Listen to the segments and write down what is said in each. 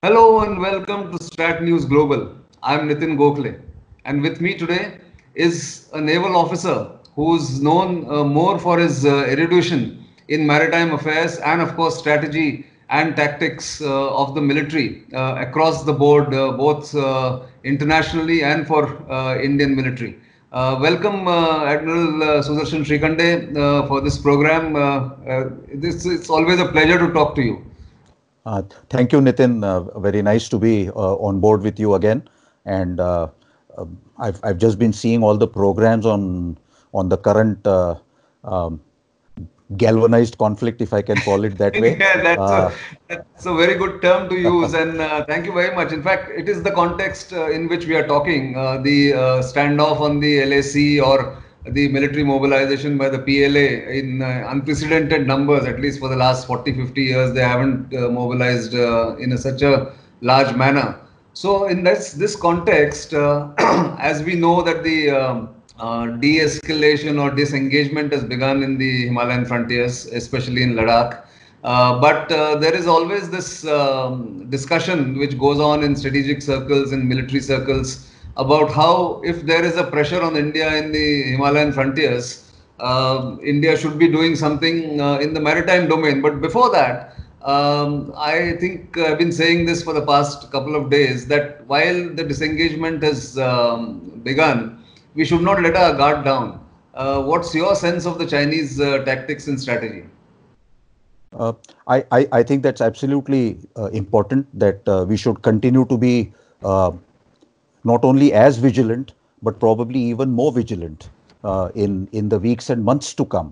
Hello and welcome to StratNews Global. I'm Nitin Gokhale, and with me today is a naval officer who's known more for his erudition in maritime affairs and, of course, strategy and tactics of the military across the board, both internationally and for Indian military. Welcome, Admiral Sudarshan Shrikhande, for this program. It's always a pleasure to talk to you. Thank you, Nitin. Very nice to be on board with you again. And I've just been seeing all the programs on the current um, galvanized conflict, if I can call it that way. Yeah, Uh, that's a very good term to use, and thank you very much. In fact, it is the context in which we are talking, the standoff on the LAC or the military mobilization by the PLA in unprecedented numbers, at least for the last 40, 50 years, they haven't mobilized in such a large manner. So, in this context, as we know that the de-escalation or disengagement has begun in the Himalayan frontiers, especially in Ladakh. But there is always this discussion which goes on in strategic circles, in military circles, about how if there is a pressure on India in the Himalayan frontiers, India should be doing something in the maritime domain. But before that, I think I've been saying this for the past couple of days that while the disengagement has begun, we should not let our guard down. What's your sense of the Chinese tactics and strategy? uh, I think that's absolutely important that we should continue to be not only as vigilant, but probably even more vigilant in the weeks and months to come.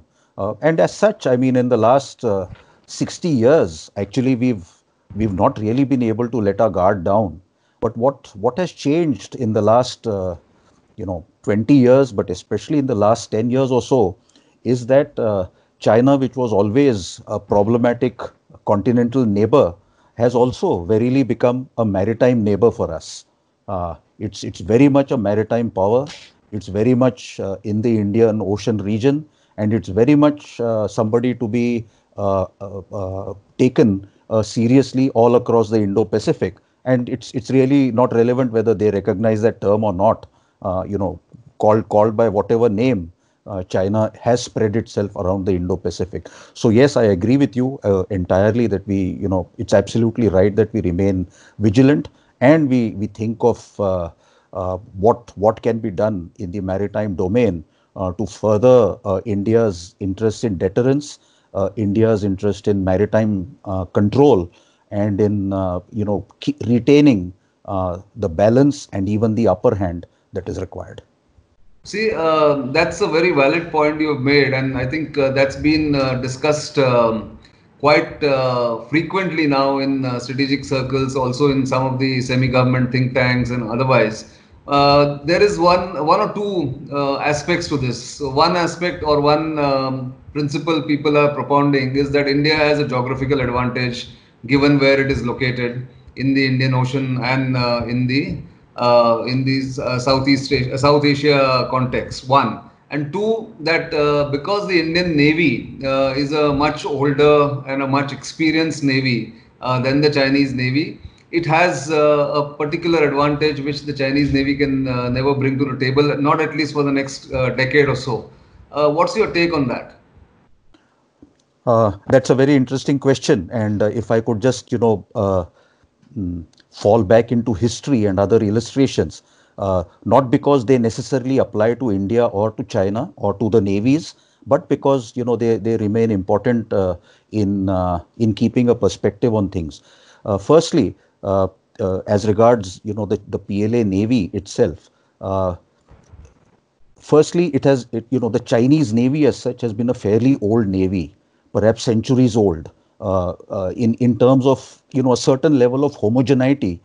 And as such, I mean, in the last 60 years, actually, we've not really been able to let our guard down. But what has changed in the last 20 years, but especially in the last 10 years or so, is that China, which was always a problematic continental neighbor, has also verily become a maritime neighbor for us. It's very much a maritime power. It's very much in the Indian Ocean region, and it's very much somebody to be taken seriously all across the Indo-Pacific. And it's really not relevant whether they recognize that term or not. Called by whatever name. China has spread itself around the Indo-Pacific. So yes, I agree with you entirely that it's absolutely right that we remain vigilant and we think of what can be done in the maritime domain to further India's interest in deterrence, India's interest in maritime control, and in retaining the balance and even the upper hand that is required. See, that's a very valid point you have made, and I think that's been discussed quite frequently now in strategic circles, also in some of the semi-government think tanks and otherwise. There is one or two aspects to this. So one aspect or one principle people are propounding is that India has a geographical advantage given where it is located in the Indian Ocean and in these South Asia context. One and two, that because the Indian Navy is a much older and a much experienced Navy than the Chinese Navy, it has a particular advantage which the Chinese Navy can never bring to the table, not at least for the next decade or so. What's your take on that? That's a very interesting question. And if I could just, fall back into history and other illustrations, not because they necessarily apply to India or to China or to the navies, but because, they remain important in keeping a perspective on things. Firstly, as regards, the PLA Navy itself, firstly, the Chinese Navy as such has been a fairly old Navy, perhaps centuries old, in terms of, a certain level of homogeneity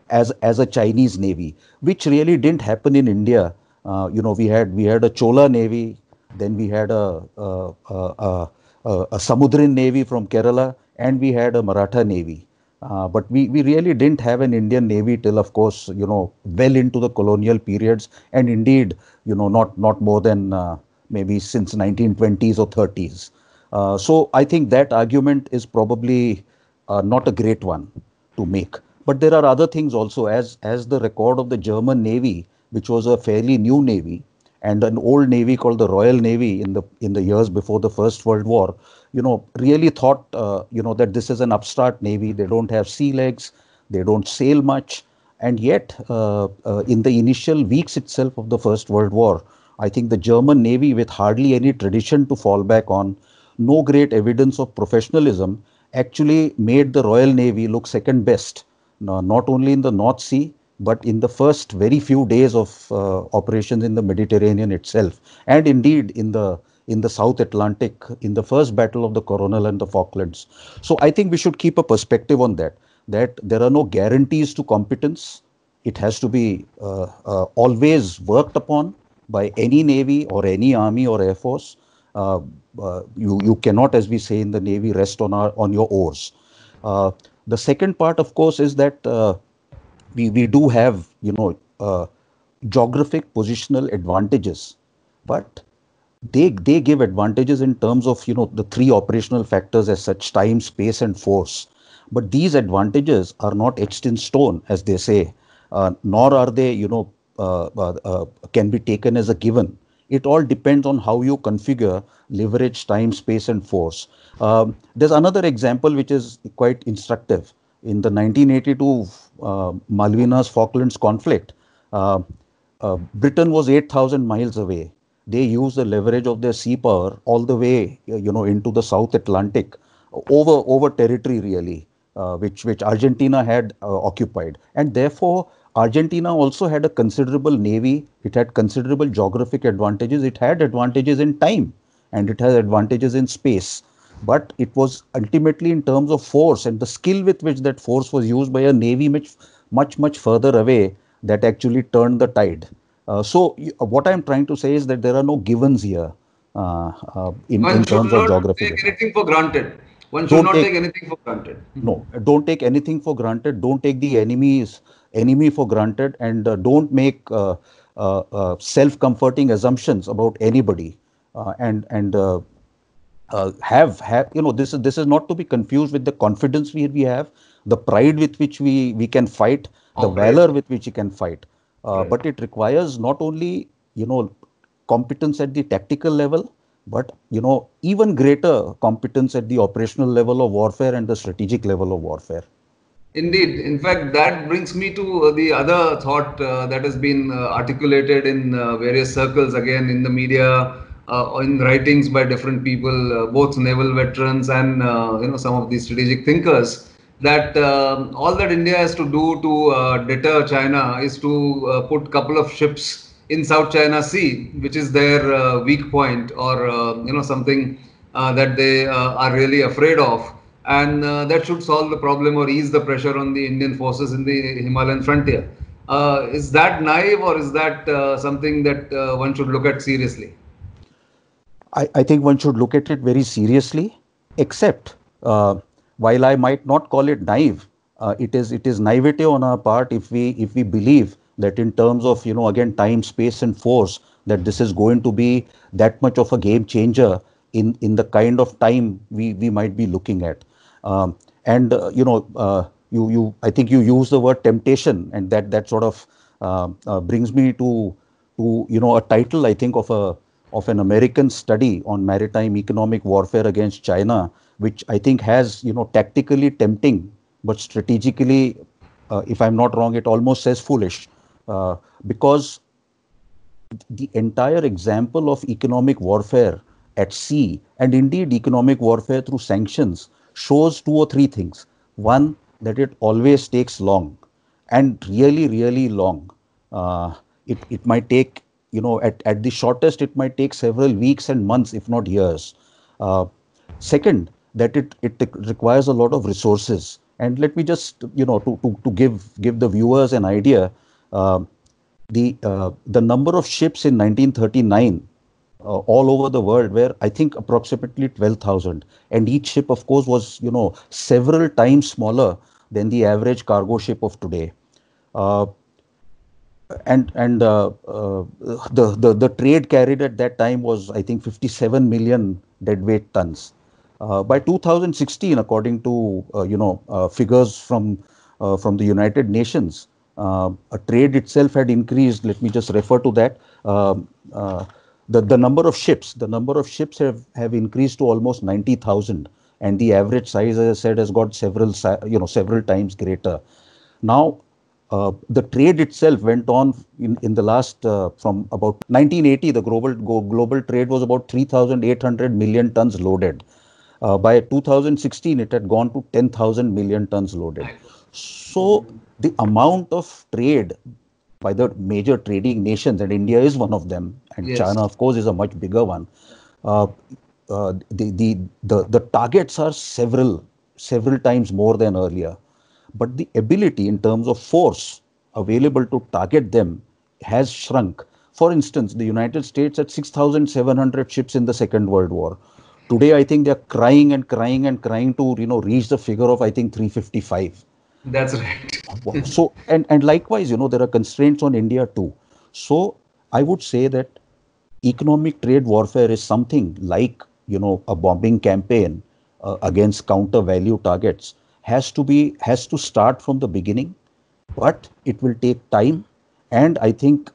as a Chinese Navy, which really didn't happen in India. We had a Chola Navy, then we had a Samudran Navy from Kerala, and we had a Maratha Navy. But we really didn't have an Indian Navy till, of course, well into the colonial periods, and indeed, not more than maybe since 1920s or 30s. So I think that argument is probably not a great one. to make. But there are other things also, as the record of the German Navy, which was a fairly new navy, and an old navy called the Royal Navy in the years before the First World War, really thought that this is an upstart navy. They don't have sea legs, they don't sail much, and yet in the initial weeks itself of the First World War, I think the German Navy, with hardly any tradition to fall back on, no great evidence of professionalism, actually made the Royal Navy look second best, not only in the North Sea, but in the first very few days of operations in the Mediterranean itself, and indeed in the South Atlantic, in the first battle of the Coronel and the Falklands. So I think we should keep a perspective on that there are no guarantees to competence. It has to be always worked upon by any navy or any army or air force. Uh, you cannot, as we say in the Navy, rest on your oars. The second part, of course, is that we do have geographic positional advantages, but they give advantages in terms of the three operational factors as such: time, space, and force. But these advantages are not etched in stone, as they say, nor are they can be taken as a given. It all depends on how you configure leverage, time, space, and force. There's another example which is quite instructive. In the 1982 Malvinas Falklands conflict, uh, Britain was 8,000 miles away. They used the leverage of their sea power all the way, into the South Atlantic, over territory really, which Argentina had occupied, and therefore Argentina also had a considerable navy. It had considerable geographic advantages. It had advantages in time, and it has advantages in space. But it was ultimately in terms of force and the skill with which that force was used by a navy much further away that actually turned the tide. What I'm trying to say is that there are no givens here One in should terms of not geography. take anything for granted. One should Don't not take take anything for granted. no, don't take anything for granted. Don't take the enemy for granted, and don't make self-comforting assumptions about anybody. And have this is not to be confused with the confidence we have, the pride with which we can fight, the Operate. valor with which we can fight. Right. But it requires not only competence at the tactical level, but even greater competence at the operational level of warfare and the strategic level of warfare. Indeed. In fact, that brings me to the other thought that has been articulated in various circles, again in the media, in writings by different people, both naval veterans and some of these strategic thinkers, that all that India has to do to deter China is to put couple of ships in South China Sea, which is their weak point, or something that they are really afraid of, and that should solve the problem or ease the pressure on the Indian forces in the Himalayan frontier. Is that naive, or is that something that one should look at seriously? I think one should look at it very seriously, except while I might not call it naive, it is naivete on our part if we believe that in terms of again time, space, and force, that this is going to be that much of a game changer in the kind of time we might be looking at. And you I think you use the word temptation, and that sort of brings me to a title, I think, of an American study on maritime economic warfare against China, which I think has tactically tempting, but strategically, if I'm not wrong, it almost says foolish, because the entire example of economic warfare at sea, and indeed economic warfare through sanctions, shows two or three things. One, that it always takes long, and really long. It might take, at the shortest, it might take several weeks and months, if not years. Uh, Second, that it requires a lot of resources. And let me just, to give the viewers an idea, uh, the number of ships in 1939 all over the world were, I think, approximately 12,000, and each ship, of course, was several times smaller than the average cargo ship of today. Uh, and the trade carried at that time was, I think, 57 million deadweight tons. By 2016, according to figures from from the United Nations. Trade itself had increased. Let me just refer to that. The number of ships have increased to almost 90,000, and the average size, as I said, has got several times greater. Now, the trade itself went on in the last from about 1980. The global trade was about 3,800 million tons loaded. By 2016, it had gone to 10,000 million tons loaded. So the amount of trade by the major trading nations, and India is one of them, and Yes. China, of course, is a much bigger one. Uh, the targets are several times more than earlier, but the ability in terms of force available to target them has shrunk. For instance, the United States had 6,700 ships in the Second World War. Today, I think they're crying and crying and crying to reach the figure of, I think, 355. That's right. So and likewise, there are constraints on India too. So I would say that economic trade warfare is something like a bombing campaign against counter value targets has to start from the beginning, but it will take time. And I think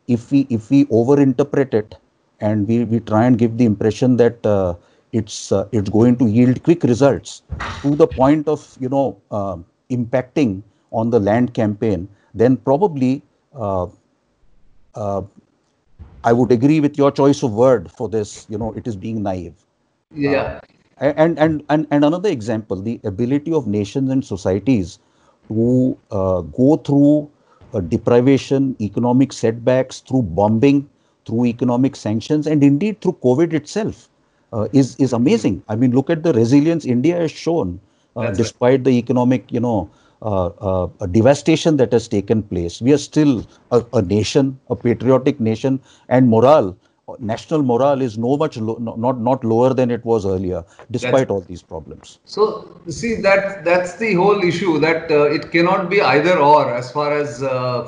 if we overinterpret it, and we try and give the impression that it's going to yield quick results to the point of impacting on the land campaign, then probably uh, uh, I would agree with your choice of word for this. It is being naive. Uh, Yeah. and another example, the ability of nations and societies to go through deprivation, economic setbacks, through bombing, through economic sanctions, and indeed through COVID itself is amazing. I mean, look at the resilience India has shown That's right. despite the economic, devastation that has taken place. We are still a nation, a patriotic nation, and national morale is not lower than it was earlier, That's despite all these problems. So see that's the whole issue that it cannot be either or as far as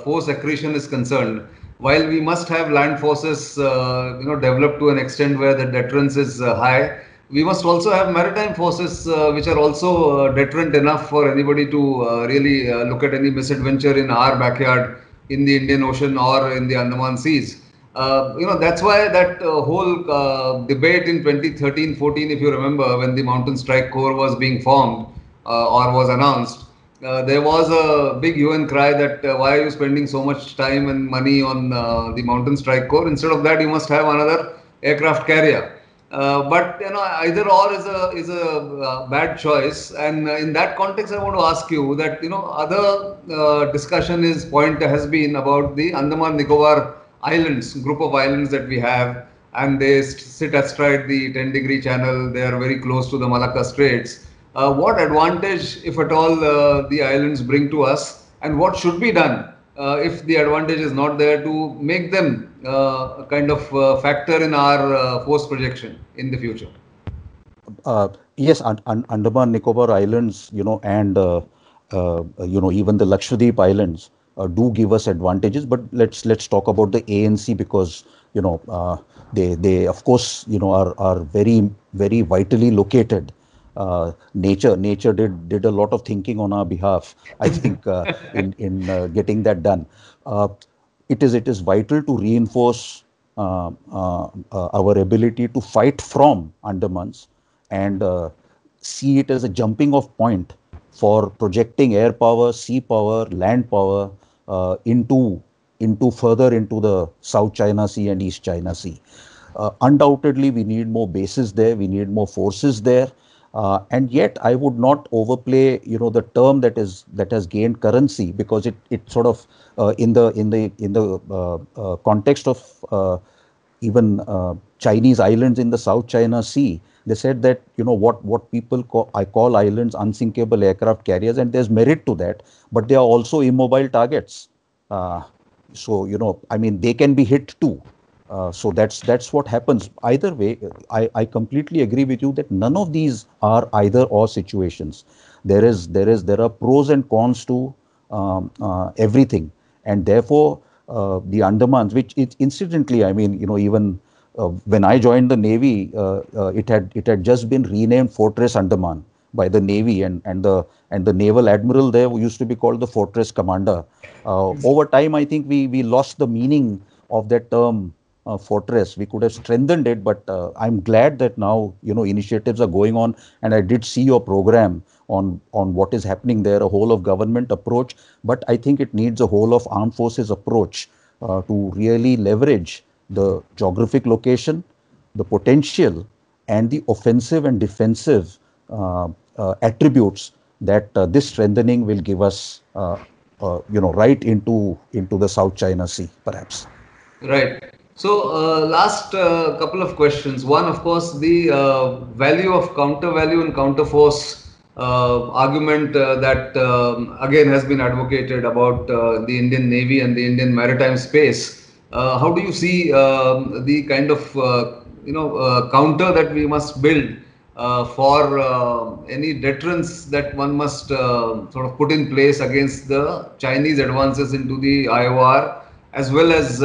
force accretion is concerned. While we must have land forces, developed to an extent where the deterrence is high, we must also have maritime forces which are also deterrent enough for anybody to really look at any misadventure in our backyard in the Indian Ocean or in the Andaman Seas. That's why that whole debate in 2013-14, if you remember, when the Mountain Strike Corps was being formed or was announced, there was a big UN cry that why are you spending so much time and money on the Mountain Strike Corps? Instead of that, you must have another aircraft carrier. But either or is a bad choice. And in that context, I want to ask you that other discussion is point has been about the Andaman Nicobar Islands, group of islands that we have, and they sit astride the 10-degree channel. They are very close to the Malacca Straits. What advantage, if at all, the islands bring to us, and what should be done if the advantage is not there to make them a kind of factor in our force projection in the future? Uh, yes, Andaman Nicobar Islands, and even the Lakshadweep Islands do give us advantages. But let's talk about the ANC, because they of course are very very vitally located. Nature did a lot of thinking on our behalf, I think, in getting that done. Uh, it is vital to reinforce our ability to fight from Andamans, and see it as a jumping off point for projecting air power, sea power, land power into further into the South China Sea and East China Sea. Undoubtedly, we need more bases there. We need more forces there. And yet, I would not overplay, the term that has gained currency, because it sort of in the context of even Chinese islands in the South China Sea. They said that what people call islands unsinkable aircraft carriers, and there's merit to that, but they are also immobile targets. Uh, so I mean, they can be hit too. So that's what happens. Either way, I completely agree with you that none of these are either or situations. There are pros and cons to everything, and therefore the Andamans, which incidentally, I mean, even when I joined the Navy, it had just been renamed Fortress Andaman. by the Navy, and the naval admiral there used to be called the fortress commander. Over time, I think we lost the meaning of that term fortress. We could have strengthened it, but I'm glad that now initiatives are going on, and I did see your program on what is happening there, a whole of government approach, but I think it needs a whole of armed forces approach to really leverage the geographic location, the potential, and the offensive and defensive attributes that this strengthening will give us, right into the South China Sea, perhaps. Right. So, last couple of questions. One, of course, the value of counter value and counter force argument that again has been advocated about the Indian Navy and the Indian maritime space. How do you see the kind of counter that we must build for any deterrence that one must sort of put in place against the Chinese advances into the IOR, as well as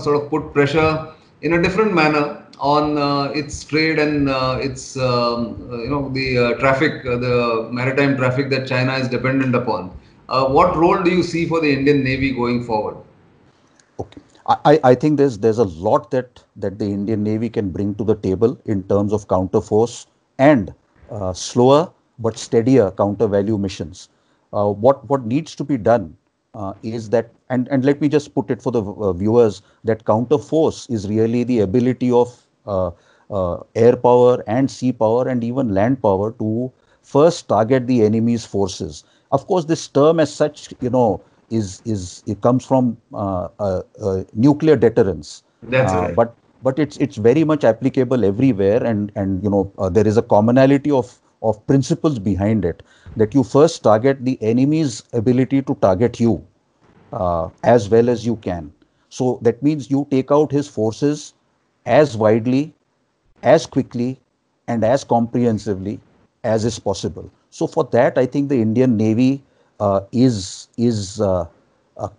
sort of put pressure in a different manner on its trade and its the traffic, the maritime traffic that China is dependent upon. What role do you see for the Indian Navy going forward? Okay. I think there's a lot that the Indian Navy can bring to the table in terms of counter force and slower but steadier counter value missions. What needs to be done is that, and let me just put it for the viewers, that counter force is really the ability of air power and sea power and even land power to first target the enemy's forces. Of course, this term as such, is it comes from nuclear deterrence, That's right. but it's very much applicable everywhere, and there is a commonality of principles behind it, that you first target the enemy's ability to target you as well as you can. So that means you take out his forces as widely, as quickly, and as comprehensively as is possible. So for that, I think the Indian Navy is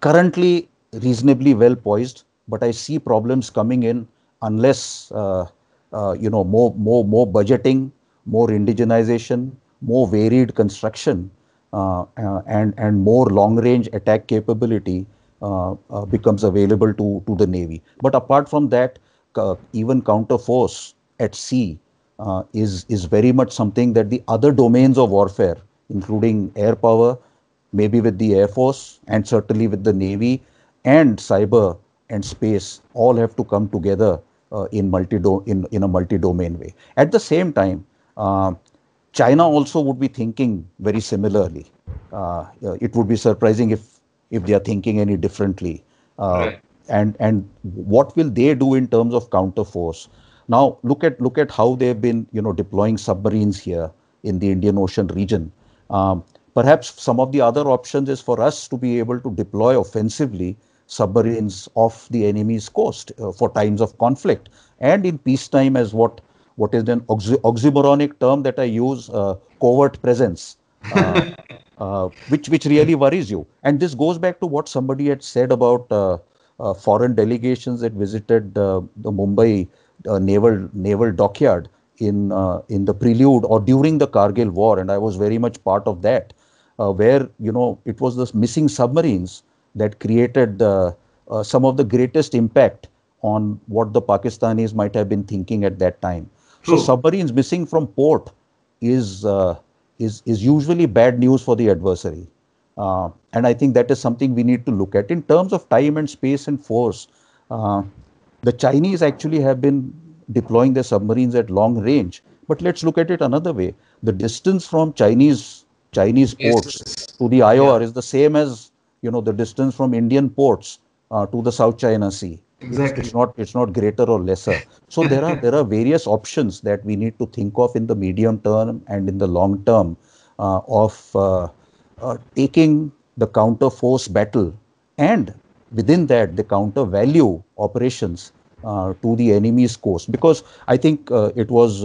currently reasonably well poised, but I see problems coming in unless more budgeting, more indigenization, more varied construction, and more long range attack capability becomes available to the Navy. But apart from that, even counter force at sea is very much something that the other domains of warfare, including air power, maybe with the Air Force, and certainly with the Navy, and cyber and space, all have to come together in a multi-domain way. At the same time, China also would be thinking very similarly. It would be surprising if they are thinking any differently. Uh, Right. and what will they do in terms of counter force? Now look at how they've been deploying submarines here in the Indian Ocean region. Perhaps some of the other options is for us to be able to deploy offensively submarines off the enemy's coast for times of conflict, and in peacetime, as what is an oxymoronic term that I use, covert presence, uh, which really worries you. And this goes back to what somebody had said about foreign delegations that visited the Mumbai naval dockyard in the prelude or during the Kargil war, and I was very much part of that, where it was the missing submarines that created some of the greatest impact on what the Pakistanis might have been thinking at that time. So True. submarines missing from port is is usually bad news for the adversary, and I think that is something we need to look at in terms of time and space and force. Uh, the Chinese actually have been deploying their submarines at long range, but let's look at it another way. The distance from Chinese ports Basis. to the Yeah. IOR is the same as the distance from Indian ports to the South China Sea. It's Exactly. not greater or lesser. So there are various options that we need to think of in the medium term and in the long term of taking the counter force battle, and within that the counter value operations to the enemy's coast. Because I think it was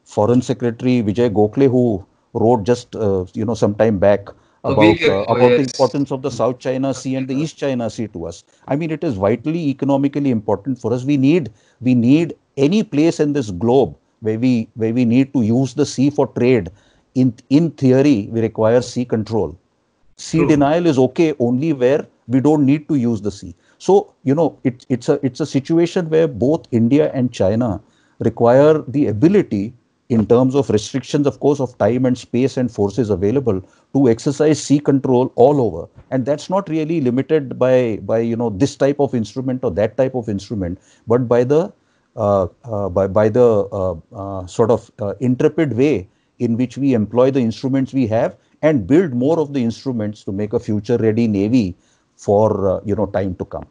Foreign Secretary Vijay Gokhale who wrote just some time back A week ago, about the yes. importance of the South China Sea and the East China Sea to us. I mean, it is vitally economically important for us. We need any place in this globe where we need to use the sea for trade in theory, we require sea control. Sea True. denial is okay only where we don't need to use the sea. So, it's a situation where both India and China require the ability, in terms of restrictions, of course, of time and space and forces available, to exercise sea control all over. And that's not really limited by this type of instrument or that type of instrument, but by the sort of intrepid way in which we employ the instruments we have and build more of the instruments to make a future ready navy for time to come.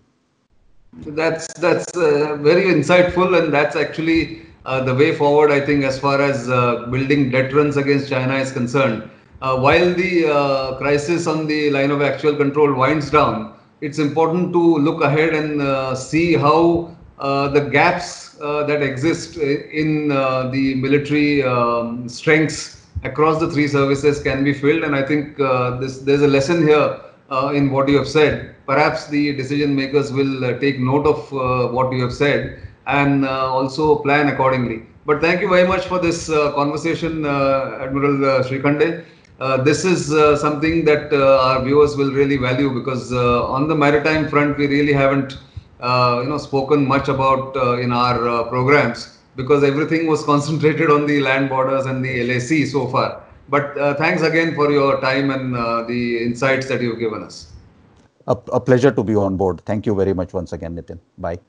That's very insightful, and that's actually the way forward, I think, as far as building deterrence against China is concerned. While the crisis on the line of actual control winds down, it's important to look ahead and see how the gaps that exist in the military strengths across the three services can be filled. And I think there's a lesson here in what you have said. Perhaps the decision makers will take note of what you have said and also plan accordingly. But thank you very much for this conversation, Admiral Shrikhande. This is something that our viewers will really value, because on the maritime front we really haven't spoken much about in our programs, because everything was concentrated on the land borders and the LAC so far. But thanks again for your time and the insights that you've given us. A pleasure to be on board. Thank you very much once again, Nitin. Bye.